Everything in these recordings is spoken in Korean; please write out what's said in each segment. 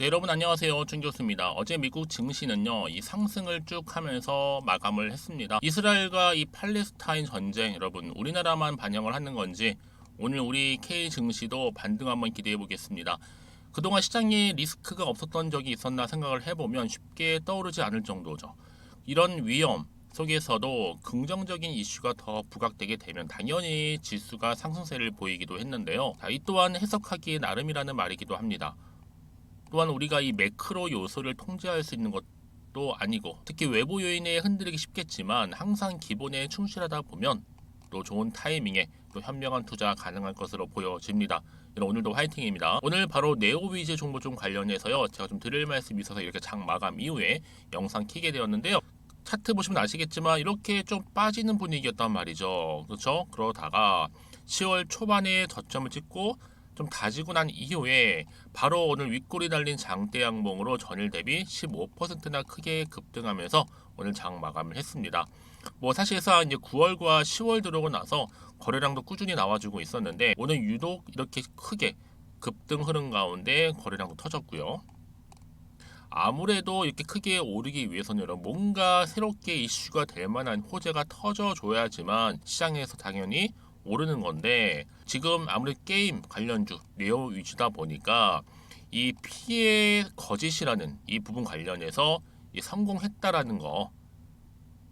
네, 여러분 안녕하세요. 준 교수입니다. 어제 미국 증시는요, 이 상승을 쭉 하면서 마감을 했습니다. 이스라엘과 이 팔레스타인 전쟁, 여러분, 우리나라만 반영을 하는 건지, 오늘 우리 K 증시도 반등 한번 기대해 보겠습니다. 그동안 시장에 리스크가 없었던 적이 있었나 생각을 해보면 쉽게 떠오르지 않을 정도죠. 이런 위험 속에서도 긍정적인 이슈가 더 부각되게 되면 당연히 지수가 상승세를 보이기도 했는데요. 자, 이 또한 해석하기에 나름이라는 말이기도 합니다. 또한 우리가 이 매크로 요소를 통제할 수 있는 것도 아니고, 특히 외부 요인에 흔들리기 쉽겠지만 항상 기본에 충실하다 보면 또 좋은 타이밍에 또 현명한 투자 가능할 것으로 보여집니다. 오늘도 화이팅입니다. 오늘 바로 네오위즈 정보 좀 관련해서요, 제가 좀 드릴 말씀이 있어서 이렇게 장 마감 이후에 영상 키게 되었는데요. 차트 보시면 아시겠지만 이렇게 좀 빠지는 분위기였단 말이죠. 그렇죠? 그러다가 10월 초반에 저점을 찍고 좀 다지고 난 이후에 바로 오늘 윗골이 달린 장대 양봉으로 전일 대비 15%나 크게 급등하면서 오늘 장 마감을 했습니다. 뭐 사실상 이제 9월과 10월 들어오고 나서 거래량도 꾸준히 나와주고 있었는데 오늘 유독 이렇게 크게 급등 흐름 가운데 거래량도 터졌고요. 아무래도 이렇게 크게 오르기 위해서는 뭔가 새롭게 이슈가 될 만한 호재가 터져줘야지만 시장에서 당연히 오르는 건데, 지금 아무래도 게임 관련주 네오 위주다 보니까 이 피해 거짓이라는 이 부분 관련해서 성공했다라는 거,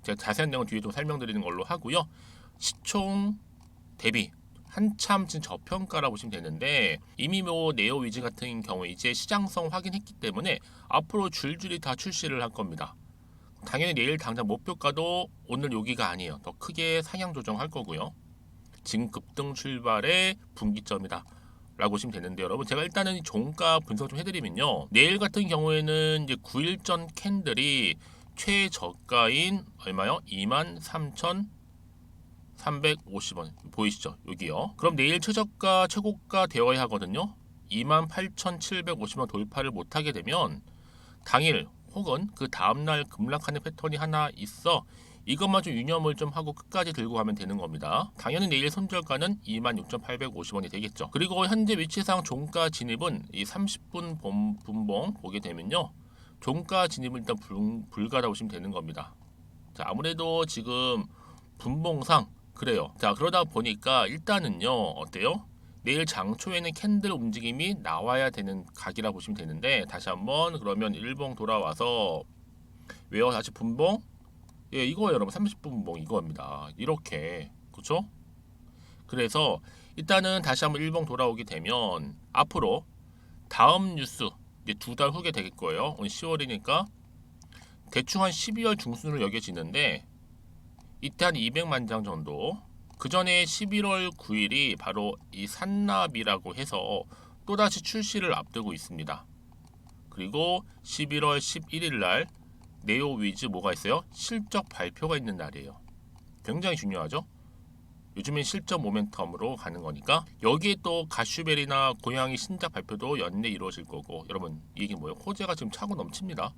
제가 자세한 내용은 뒤에 좀 설명드리는 걸로 하고요. 시총 대비 한참 지금 저평가라고 보시면 되는데, 이미 뭐 네오 위즈 같은 경우에 이제 시장성 확인했기 때문에 앞으로 줄줄이 다 출시를 할 겁니다. 당연히 내일 당장 목표가도 오늘 여기가 아니에요. 더 크게 상향 조정할 거고요. 지금 급등 출발의 분기점이다 라고 보시면 되는데, 여러분 제가 일단은 종가 분석 좀 해드리면요, 내일 같은 경우에는 이제 9일 전 캔들이 최저가인 얼마요? 23,350원 보이시죠? 여기요. 그럼 내일 최저가 최고가 되어야 하거든요. 28,750원 돌파를 못하게 되면 당일 혹은 그 다음날 급락하는 패턴이 하나 있어, 이것만 좀 유념을 좀 하고 끝까지 들고 가면 되는 겁니다. 당연히 내일 손절가는 26,850원이 되겠죠. 그리고 현재 위치상 종가 진입은 이 30분 분봉 보게 되면요, 종가 진입은 일단 불가라고 보시면 되는 겁니다. 자, 아무래도 지금 분봉상 그래요. 자, 그러다 보니까 일단은요, 어때요? 내일 장초에는 캔들 움직임이 나와야 되는 각이라 보시면 되는데, 다시 한번 그러면 일봉 돌아와서 왜요? 다시 분봉? 예, 이거예요, 여러분. 30분 분봉 이거입니다. 이렇게. 그렇죠? 그래서 일단은 다시 한번 일봉 돌아오게 되면 앞으로 다음 뉴스 이제 2달 후게 될 거예요. 오늘 10월이니까 대충 한 12월 중순으로 여겨지는데, 이때 한 200만 장 정도. 그 전에 11월 9일이 바로 이 산납이라고 해서 또다시 출시를 앞두고 있습니다. 그리고 11월 11일 날 네오 위즈 뭐가 있어요? 실적 발표가 있는 날이에요. 굉장히 중요하죠? 요즘엔 실적 모멘텀으로 가는 거니까 여기에 또 가슈벨이나 고양이 신작 발표도 연내 이루어질 거고, 여러분 이게 뭐예요? 호재가 지금 차고 넘칩니다.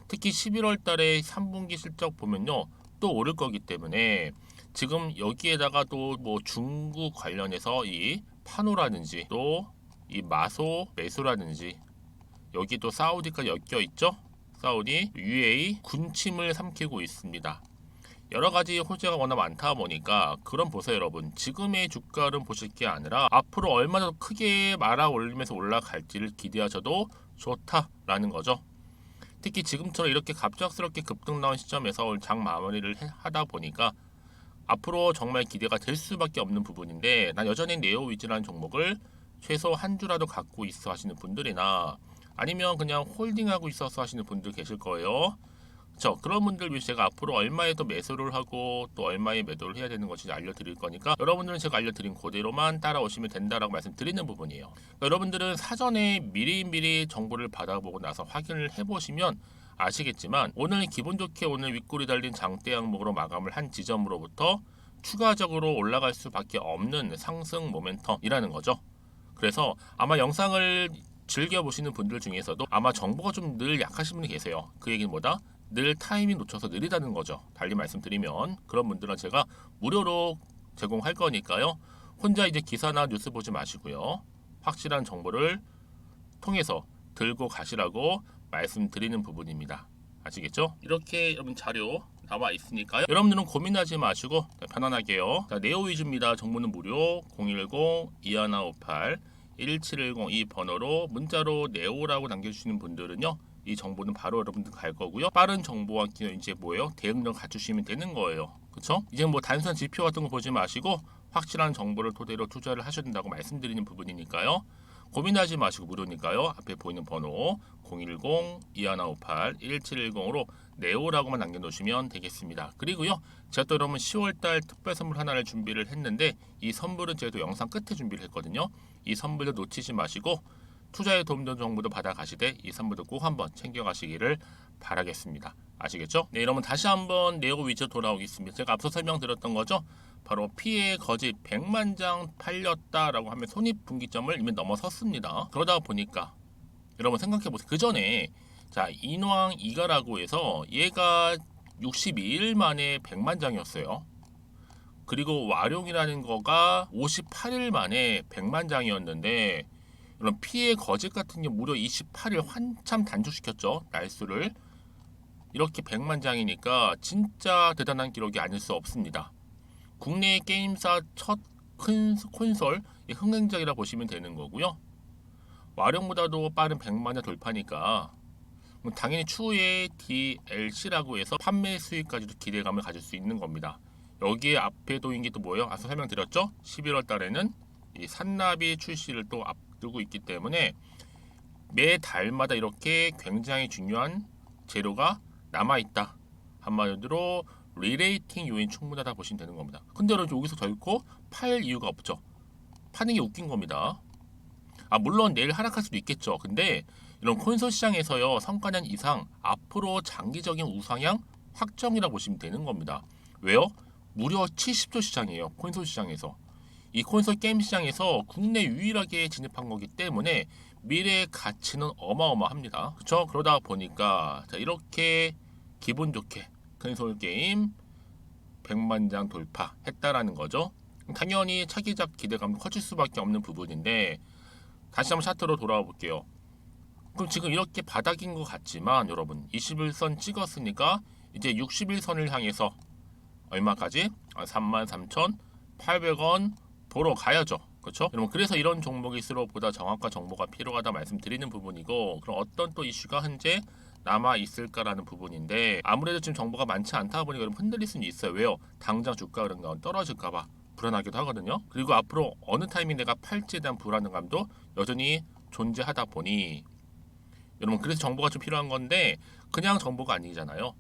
특히 11월 달에 3분기 실적 보면요, 또 오를 거기 때문에 지금 여기에다가 또 뭐 중국 관련해서 이 파노라든지 또 이 마소 매수라든지 여기 또 사우디까지 엮여 있죠. 사우디, UAE 군침을 삼키고 있습니다. 여러 가지 호재가 워낙 많다 보니까, 그럼 보세요 여러분, 지금의 주가를 보실 게 아니라 앞으로 얼마나 더 크게 말아 올리면서 올라갈지를 기대하셔도 좋다라는 거죠. 특히 지금처럼 이렇게 갑작스럽게 급등 나온 시점에서 장 마무리를 하다 보니까 앞으로 정말 기대가 될 수밖에 없는 부분인데, 난 여전히 네오 위즈라는 종목을 최소 한 주라도 갖고 있어 하시는 분들이나 아니면 그냥 홀딩하고 있어서 하시는 분들 계실 거예요. 그렇죠? 그런 분들 위해 제가 앞으로 얼마에 더 매수를 하고 또 얼마에 매도를 해야 되는 것인지 알려드릴 거니까, 여러분들은 제가 알려드린 그대로만 따라오시면 된다라고 말씀드리는 부분이에요. 그러니까 여러분들은 사전에 미리미리 정보를 받아보고 나서 확인을 해보시면 아시겠지만, 오늘 기분 좋게 오늘 윗골이 달린 장대 항목으로 마감을 한 지점으로부터 추가적으로 올라갈 수밖에 없는 상승 모멘텀이라는 거죠. 그래서 아마 영상을 즐겨보시는 분들 중에서도 아마 정보가 좀 늘 약하신 분이 계세요. 그 얘기는 뭐다? 늘 타이밍 놓쳐서 느리다는 거죠. 달리 말씀드리면 그런 분들은 제가 무료로 제공할 거니까요. 혼자 이제 기사나 뉴스 보지 마시고요. 확실한 정보를 통해서 들고 가시라고 말씀드리는 부분입니다. 아시겠죠? 이렇게 여러분 자료 나와 있으니까요. 여러분들은 고민하지 마시고 편안하게요. 자, 네오 위주입니다. 정보는 무료 010-2158-1710 이 번호로 문자로 네오라고 남겨주시는 분들은요. 이 정보는 바로 여러분들 갈 거고요. 빠른 정보와 이제 뭐예요? 대응력 갖추시면 되는 거예요. 그렇죠? 이제 뭐 단순한 지표 같은 거 보지 마시고 확실한 정보를 토대로 투자를 하셔야 된다고 말씀드리는 부분이니까요. 고민하지 마시고 무료니까요. 앞에 보이는 번호 010-2158-1710으로 네오라고만 남겨놓으시면 되겠습니다. 그리고요. 제가 또 여러분 10월달 특별 선물 하나를 준비를 했는데 이 선물은 제가 또 영상 끝에 준비를 했거든요. 이 선물도 놓치지 마시고 투자에 도움되는 정보도 받아가시되 이 선물도 꼭 한번 챙겨가시기를 바라겠습니다. 아시겠죠? 네, 여러분 다시 한번 네오 위주로 돌아오겠습니다. 제가 앞서 설명드렸던 거죠. 바로 피해 거짓 100만 장 팔렸다라고 하면 손익분기점을 이미 넘어섰습니다. 그러다 보니까 여러분 생각해보세요. 그 전에 자 인왕 이가라고 해서 얘가 62일 만에 100만 장이었어요. 그리고 와룡이라는 거가 58일 만에 100만 장이었는데 이런 피해 거짓 같은 게 무려 28일 한참 단축시켰죠. 날수를. 이렇게 100만 장이니까 진짜 대단한 기록이 아닐 수 없습니다. 국내 게임사 첫 큰 콘솔 흥행작이라 보시면 되는 거고요. 와룡보다도 빠른 100만의 돌파니까 당연히 추후에 DLC라고 해서 판매 수익까지도 기대감을 가질 수 있는 겁니다. 여기에 앞에 도인 게 또 뭐예요? 앞서 설명드렸죠? 11월 달에는 이 산나비 출시를 또 앞두고 있기 때문에 매 달마다 이렇게 굉장히 중요한 재료가 남아있다. 한마디로 리레이팅 요인 충분하다 보시면 되는 겁니다. 근데 여러분 여기서 결코 팔 이유가 없죠. 파는 게 웃긴 겁니다. 물론 내일 하락할 수도 있겠죠. 근데 이런 콘솔 시장에서요 성과년 이상 앞으로 장기적인 우상향 확정이라 보시면 되는 겁니다. 왜요? 무려 70조 시장이에요. 콘솔 시장에서. 이 콘솔 게임 시장에서 국내 유일하게 진입한 거기 때문에 미래의 가치는 어마어마합니다. 그렇죠? 그러다 보니까 자, 이렇게 기분 좋게 콘솔 게임 100만 장 돌파했다라는 거죠. 당연히 차기작 기대감도 커질 수밖에 없는 부분인데 다시 한번 차트로 돌아와 볼게요. 그럼 지금 이렇게 바닥인 것 같지만 여러분 21선 찍었으니까 이제 61선을 향해서 얼마까지? 33,800원 보러 가야죠. 그렇죠? 여러분 그래서 이런 종목일수록 보다 정확한 정보가 필요하다 말씀드리는 부분이고 그럼 어떤 또 이슈가 현재 남아 있을까라는 부분인데 아무래도 지금 정보가 많지 않다 보니까 여러분 흔들릴 수는 있어요. 왜요? 당장 주가 흐름가 떨어질까봐 불안하기도 하거든요. 그리고 앞으로 어느 타이밍 내가 팔지에 대한 불안감도 여전히 존재하다 보니 여러분 그래서 정보가 좀 필요한 건데 그냥 정보가 아니잖아요.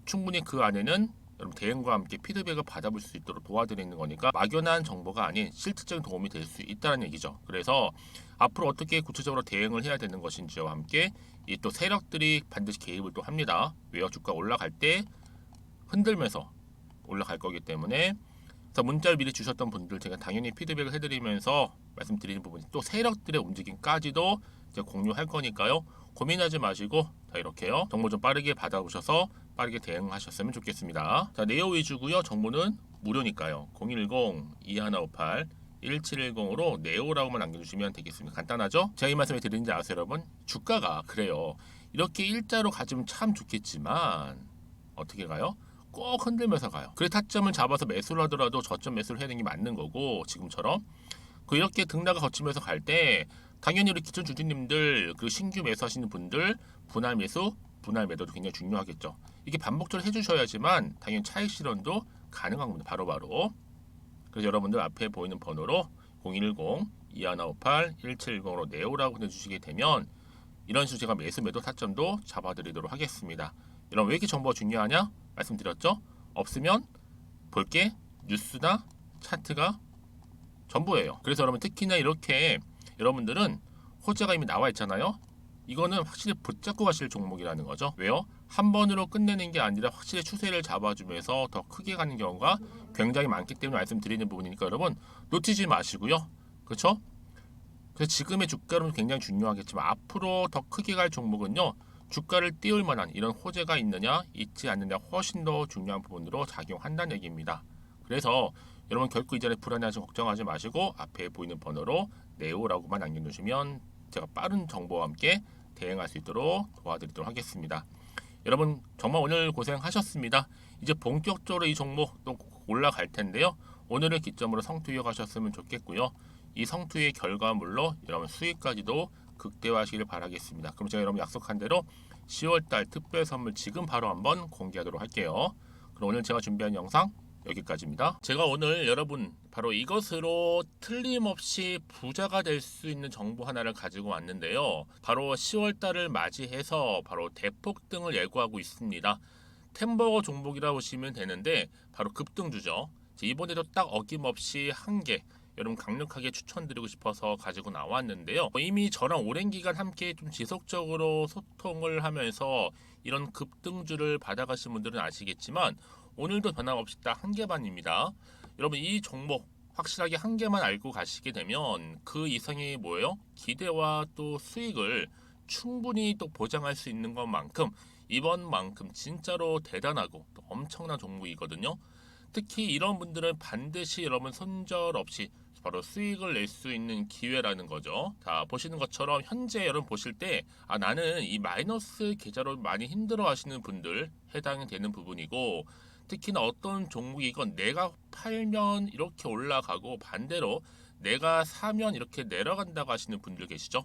충분히 그 안에는 여러분 대응과 함께 피드백을 받아볼 수 있도록 도와드리는 거니까 막연한 정보가 아닌 실질적인 도움이 될 수 있다는 얘기죠. 그래서 앞으로 어떻게 구체적으로 대응을 해야 되는 것인지와 함께 이 또 세력들이 반드시 개입을 또 합니다. 왜요? 주가 올라갈 때 흔들면서 올라갈 거기 때문에 그래서 문자를 미리 주셨던 분들 제가 당연히 피드백을 해드리면서 말씀드리는 부분이 또 세력들의 움직임까지도 이제 공유할 거니까요. 고민하지 마시고 자 이렇게요. 정보 좀 빠르게 받아오셔서 빠르게 대응하셨으면 좋겠습니다. 자 네오 위주고요. 정보는 무료니까요. 010-2158-1710으로 네오라고만 남겨주시면 되겠습니다. 간단하죠? 제가 이 말씀을 드리는지 아세요 여러분? 주가가 그래요. 이렇게 일자로 가지면 참 좋겠지만 어떻게 가요? 꼭 흔들면서 가요. 그래 타점을 잡아서 매수를 하더라도 저점 매수를 해야 되는 게 맞는 거고 지금처럼 이렇게 등락을 거치면서 갈 때 당연히 우리 기존 주주님들 그리고 신규 매수하시는 분들 분할 매수, 분할 매도도 굉장히 중요하겠죠. 이게 반복적으로 해주셔야지만 당연히 차익 실현도 가능한 겁니다. 바로바로. 그래서 여러분들 앞에 보이는 번호로 010-2158-1710으로 네오라고 해주시게 되면 이런 식으로 제가 매수 매도 타점도 잡아드리도록 하겠습니다. 여러분 왜 이렇게 정보가 중요하냐? 말씀드렸죠? 없으면 볼게 뉴스나 차트가 전부예요. 그래서 여러분 특히나 이렇게 여러분들은 호재가 이미 나와 있잖아요. 이거는 확실히 붙잡고 가실 종목이라는 거죠. 왜요? 한 번으로 끝내는 게 아니라 확실히 추세를 잡아주면서 더 크게 가는 경우가 굉장히 많기 때문에 말씀드리는 부분이니까 여러분 놓치지 마시고요. 그렇죠? 그래서 지금의 주가는 굉장히 중요하겠지만 앞으로 더 크게 갈 종목은요. 주가를 띄울 만한 이런 호재가 있느냐 있지 않느냐 훨씬 더 중요한 부분으로 작용한다는 얘기입니다. 그래서 여러분 결코 이 자리에 불안해하지 걱정하지 마시고 앞에 보이는 번호로 네오라고만 남겨주시면 제가 빠른 정보와 함께 대응할 수 있도록 도와드리도록 하겠습니다. 여러분 정말 오늘 고생하셨습니다. 이제 본격적으로 이 종목 또 올라갈 텐데요. 오늘을 기점으로 성투 이어가셨으면 좋겠고요. 이 성투의 결과물로 여러분 수익까지도 극대화하시길 바라겠습니다. 그럼 제가 여러분 약속한 대로 10월달 특별 선물 지금 바로 한번 공개하도록 할게요. 그럼 오늘 제가 준비한 영상 여기까지입니다. 제가 오늘 여러분 바로 이것으로 틀림없이 부자가 될 수 있는 정보 하나를 가지고 왔는데요. 바로 10월달을 맞이해서 바로 대폭등을 예고하고 있습니다. 템버거 종목이라 보시면 되는데 바로 급등주죠. 이번에도 딱 어김없이 한 개 여러분 강력하게 추천드리고 싶어서 가지고 나왔는데요. 이미 저랑 오랜 기간 함께 좀 지속적으로 소통을 하면서 이런 급등주를 받아가신 분들은 아시겠지만 오늘도 변함없이 딱 한 개만입니다. 여러분 이 종목 확실하게 한 개만 알고 가시게 되면 그 이상의 뭐예요? 기대와 또 수익을 충분히 또 보장할 수 있는 것만큼 이번만큼 진짜로 대단하고 또 엄청난 종목이거든요. 특히 이런 분들은 반드시 여러분 손절 없이 바로 수익을 낼 수 있는 기회라는 거죠. 자, 보시는 것처럼 현재 여러분 보실 때 나는 이 마이너스 계좌로 많이 힘들어 하시는 분들 해당이 되는 부분이고, 특히나 어떤 종목이건 내가 팔면 이렇게 올라가고 반대로 내가 사면 이렇게 내려간다고 하시는 분들 계시죠.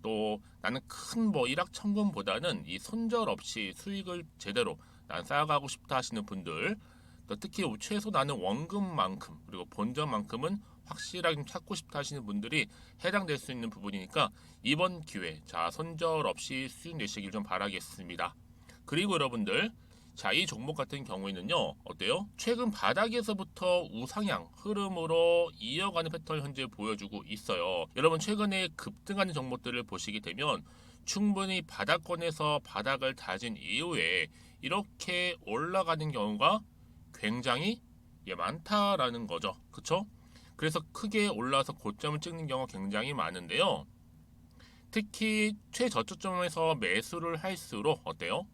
또 나는 큰 뭐 일확천금보다는 이 손절 없이 수익을 제대로 난 쌓아가고 싶다 하시는 분들, 또 특히 최소 나는 원금만큼 그리고 본전만큼은 확실하게 좀 찾고 싶다 하시는 분들이 해당될 수 있는 부분이니까 이번 기회 자 손절 없이 수익 내시길 좀 바라겠습니다. 그리고 여러분들 자, 이 종목 같은 경우에는요, 어때요? 최근 바닥에서부터 우상향 흐름으로 이어가는 패턴을 현재 보여주고 있어요. 여러분 최근에 급등하는 종목들을 보시게 되면 충분히 바닥권에서 바닥을 다진 이후에 이렇게 올라가는 경우가 굉장히 많다라는 거죠. 그쵸? 그래서 크게 올라서 고점을 찍는 경우가 굉장히 많은데요. 특히 최저점에서 매수를 할수록 어때요?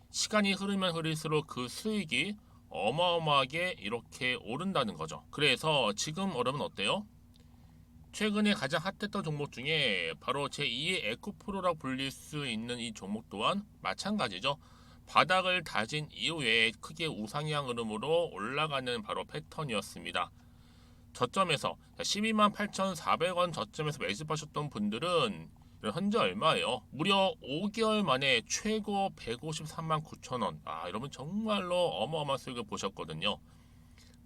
시간이 흐르면 흐를수록 그 수익이 어마어마하게 이렇게 오른다는 거죠. 그래서 지금 여러분 어때요? 최근에 가장 핫했던 종목 중에 바로 제2의 에코프로라고 불릴 수 있는 이 종목 또한 마찬가지죠. 바닥을 다진 이후에 크게 우상향 흐름으로 올라가는 바로 패턴이었습니다. 저점에서 128,400원 저점에서 매집하셨던 분들은 현재 얼마예요? 무려 5개월 만에 최고 153만 9천원. 여러분 정말로 어마어마한 수익을 보셨거든요.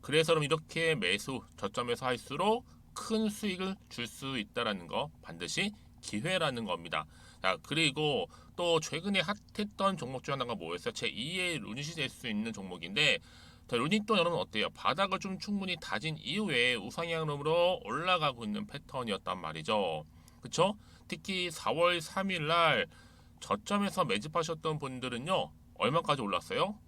그래서 그럼 이렇게 매수 저점에서 할수록 큰 수익을 줄 수 있다는 거 반드시 기회라는 겁니다. 자, 그리고 또 최근에 핫했던 종목 중 하나가 뭐였어요? 제2의 루닛이 될 수 있는 종목인데, 자, 루닛도 여러분 어때요? 바닥을 좀 충분히 다진 이후에 우상향으로 올라가고 있는 패턴이었단 말이죠. 그쵸? 특히 4월 3일 날 저점에서 매집하셨던 분들은요, 얼마까지 올랐어요?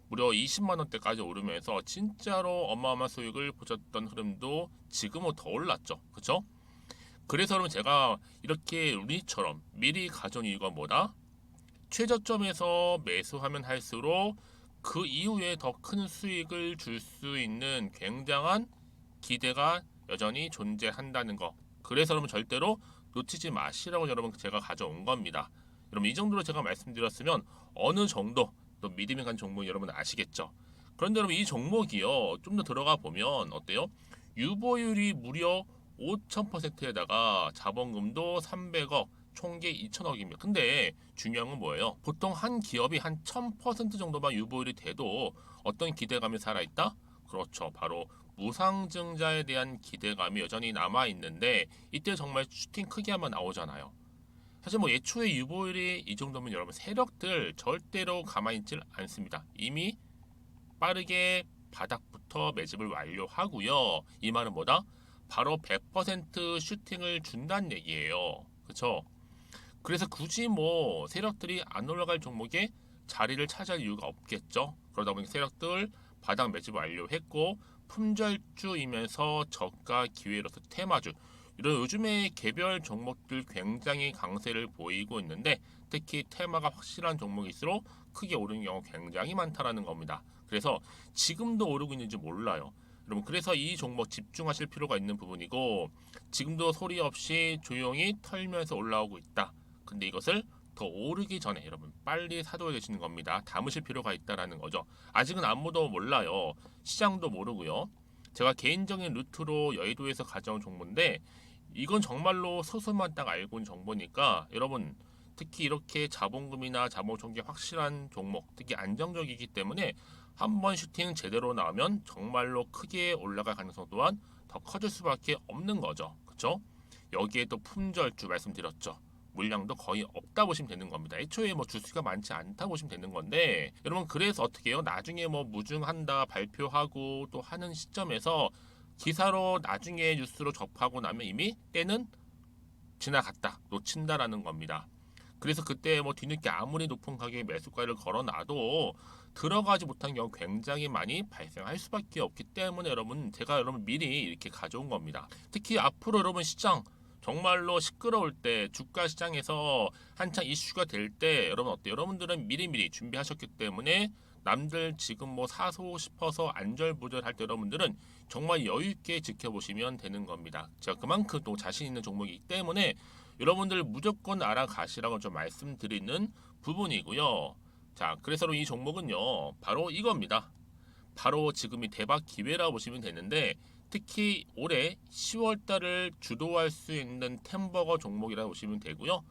무려 20만 원대까지 오르면서 진짜로 어마어마한 수익을 보셨던 흐름도 지금은 더 올랐죠. 그쵸? 그래서 그러면 제가 이렇게 루닛처럼 미리 가져온 이유가 뭐다? 최저점에서 매수하면 할수록 그 이후에 더 큰 수익을 줄 수 있는 굉장한 기대가 여전히 존재한다는 거. 그래서 여러분 절대로 놓치지 마시라고 여러분 제가 가져온 겁니다. 여러분 이 정도로 제가 말씀드렸으면 어느 정도 또 믿음이 간 종목 여러분 아시겠죠? 그런데 여러분 이 종목이요 좀 더 들어가 보면 어때요? 유보율이 무려 5,000%에다가 자본금도 300억, 총계 2,000억입니다. 근데 중요한 건 뭐예요? 보통 한 기업이 한 1,000% 정도만 유보율이 돼도 어떤 기대감이 살아있다? 그렇죠. 바로 무상증자에 대한 기대감이 여전히 남아있는데 이때 정말 슈팅 크게 한번 나오잖아요. 사실 뭐 예초에 유보율이 이 정도면 여러분 세력들 절대로 가만히 있질 않습니다. 이미 빠르게 바닥부터 매집을 완료하고요. 이 말은 뭐다? 바로 100% 슈팅을 준다는 얘기예요. 그렇죠? 그래서 굳이 뭐 세력들이 안 올라갈 종목에 자리를 차지할 이유가 없겠죠. 그러다 보니 세력들 바닥 매집 완료했고 품절주이면서 저가 기회로서 테마주 이런 요즘에 개별 종목들 굉장히 강세를 보이고 있는데 특히 테마가 확실한 종목일수록 크게 오르는 경우 굉장히 많다라는 겁니다. 그래서 지금도 오르고 있는지 몰라요. 여러분 그래서 이 종목 집중하실 필요가 있는 부분이고 지금도 소리 없이 조용히 털면서 올라오고 있다. 근데 이것을 더 오르기 전에 여러분 빨리 사둬야 되시는 겁니다. 담으실 필요가 있다라는 거죠. 아직은 아무도 몰라요. 시장도 모르고요. 제가 개인적인 루트로 여의도에서 가져온 정보인데 이건 정말로 소수만 딱 알고 있는 정보니까 여러분 특히 이렇게 자본금이나 자본총계 확실한 종목, 특히 안정적이기 때문에 한번 슈팅 제대로 나오면 정말로 크게 올라갈 가능성 또한 더 커질 수밖에 없는 거죠. 그렇죠? 여기에 또 품절주 말씀드렸죠. 물량도 거의 없다 보시면 되는 겁니다. 애초에 뭐 주수가 많지 않다 보시면 되는 건데 여러분 그래서 어떻게 해요? 나중에 뭐 무증한다 발표하고 또 하는 시점에서 기사로 나중에 뉴스로 접하고 나면 이미 때는 지나갔다 놓친다라는 겁니다. 그래서 그때 뭐 뒤늦게 아무리 높은 가격에 매수가를 걸어놔도 들어가지 못한 경우 굉장히 많이 발생할 수밖에 없기 때문에 여러분 제가 여러분 미리 이렇게 가져온 겁니다. 특히 앞으로 여러분 시장 정말로 시끄러울 때 주가 시장에서 한창 이슈가 될 때 여러분 어때요? 여러분들은 미리미리 준비하셨기 때문에 남들 지금 뭐 사고 싶어서 안절부절할 때 여러분들은 정말 여유 있게 지켜보시면 되는 겁니다. 제가 그만큼 또 자신 있는 종목이기 때문에 여러분들 무조건 알아가시라고 좀 말씀드리는 부분이고요. 자, 그래서 이 종목은요, 바로 이겁니다. 바로 지금이 대박 기회라 보시면 되는데 특히 올해 10월 달을 주도할 수 있는 템버거 종목이라고 보시면 되고요.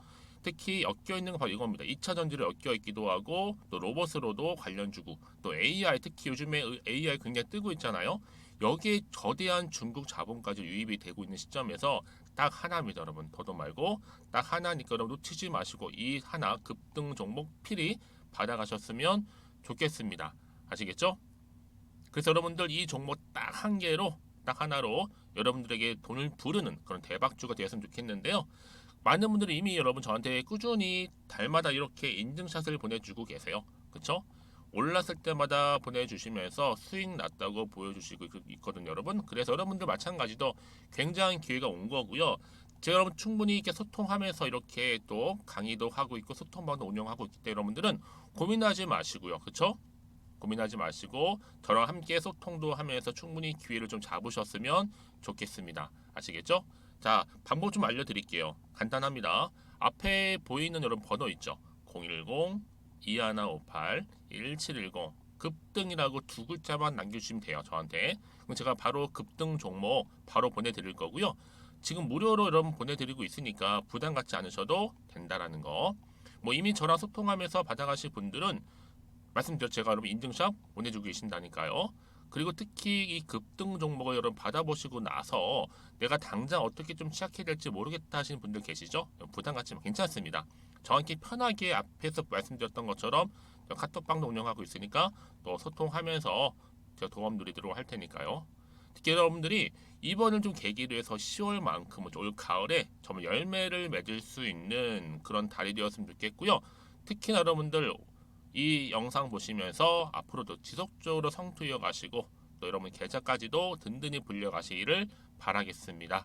특히 엮여있는 건 바로 이겁니다. 2차 전지를 엮여있기도 하고 또 로봇으로도 관련 주고 또 AI 특히 요즘에 AI 굉장히 뜨고 있잖아요. 여기에 거대한 중국 자본까지 유입이 되고 있는 시점에서 딱 하나입니다. 여러분 더도 말고 딱 하나니까 여러분 놓치지 마시고 이 하나 급등 종목 필히 받아가셨으면 좋겠습니다. 아시겠죠? 그래서 여러분들 이 종목 딱 한 개로 딱 하나로 여러분들에게 돈을 부르는 그런 대박주가 되었으면 좋겠는데요. 많은 분들이 이미 여러분 저한테 꾸준히 달마다 이렇게 인증샷을 보내주고 계세요. 그쵸? 올랐을 때마다 보내주시면서 수익 났다고 보여주시고 있거든요, 여러분. 그래서 여러분들 마찬가지도 굉장히 기회가 온 거고요. 제가 여러분 충분히 이렇게 소통하면서 이렇게 또 강의도 하고 있고 소통방도 운영하고 있기 때문에 여러분들은 고민하지 마시고요. 그쵸? 고민하지 마시고 저랑 함께 소통도 하면서 충분히 기회를 좀 잡으셨으면 좋겠습니다. 아시겠죠? 자, 방법 좀 알려드릴게요. 간단합니다. 앞에 보이는 여러분 번호 있죠? 010-2158-1710 급등이라고 두 글자만 남겨주시면 돼요. 저한테. 그럼 제가 바로 급등 종목 바로 보내드릴 거고요. 지금 무료로 여러분 보내드리고 있으니까 부담 갖지 않으셔도 된다라는 거. 뭐 이미 저랑 소통하면서 받아가실 분들은 말씀드렸죠. 제가 여러분 인증샷 보내주고 계신다니까요. 그리고 특히 이 급등 종목을 여러분 받아보시고 나서 내가 당장 어떻게 좀 시작해야 될지 모르겠다 하시는 분들 계시죠? 부담 갖지만 괜찮습니다. 정확히 편하게 앞에서 말씀드렸던 것처럼 카톡방도 운영하고 있으니까 또 소통하면서 제가 도움 드리도록 할 테니까요. 특히 여러분들이 이번을 좀 계기로 해서 10월만큼은 올 가을에 정말 열매를 맺을 수 있는 그런 달이 되었으면 좋겠고요. 특히나 여러분들 이 영상 보시면서 앞으로도 지속적으로 성투 이어가시고 또 여러분 계좌까지도 든든히 불려가시기를 바라겠습니다.